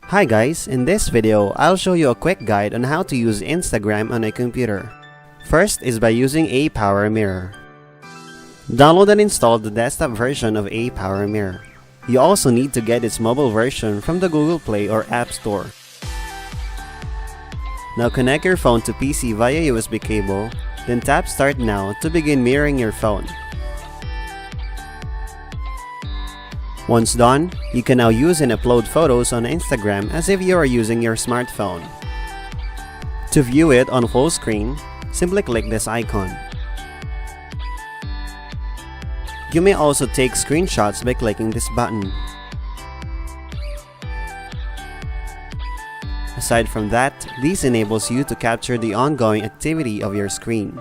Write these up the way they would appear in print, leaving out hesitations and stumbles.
Hi guys, in this video, I'll show you a quick guide on how to use Instagram on a computer. First is by using ApowerMirror. Download and install the desktop version of ApowerMirror. You also need to get its mobile version from the Google Play or App Store. Now connect your phone to PC via USB cable, then tap Start Now to begin mirroring your phone. Once done, you can now use and upload photos on Instagram as if you are using your smartphone. To view it on full screen, simply click this icon. You may also take screenshots by clicking this button. Aside from that, this enables you to capture the ongoing activity of your screen.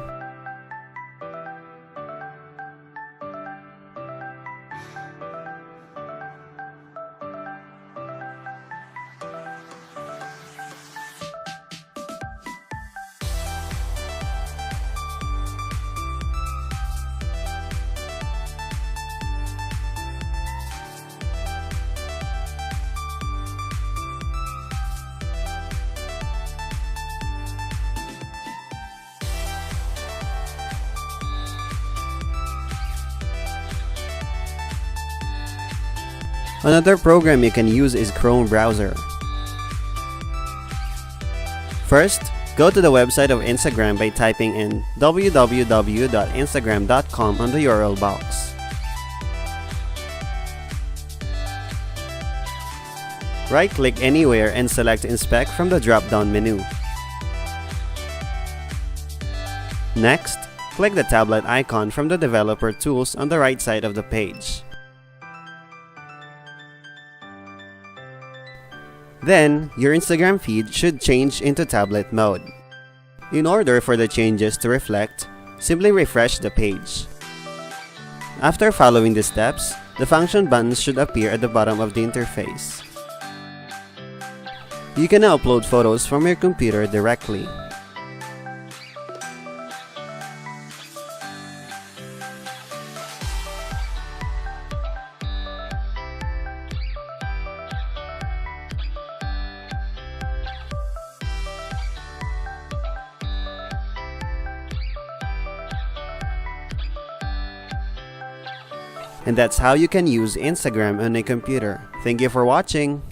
Another program you can use is Chrome browser. First, go to the website of Instagram by typing in www.instagram.com on the URL box. Right-click anywhere and select Inspect from the drop-down menu. Next, click the tablet icon from the developer tools on the right side of the page. Then, your Instagram feed should change into tablet mode. In order for the changes to reflect, simply refresh the page. After following the steps, the function buttons should appear at the bottom of the interface. You can now upload photos from your computer directly. And that's how you can use Instagram on a computer. Thank you for watching!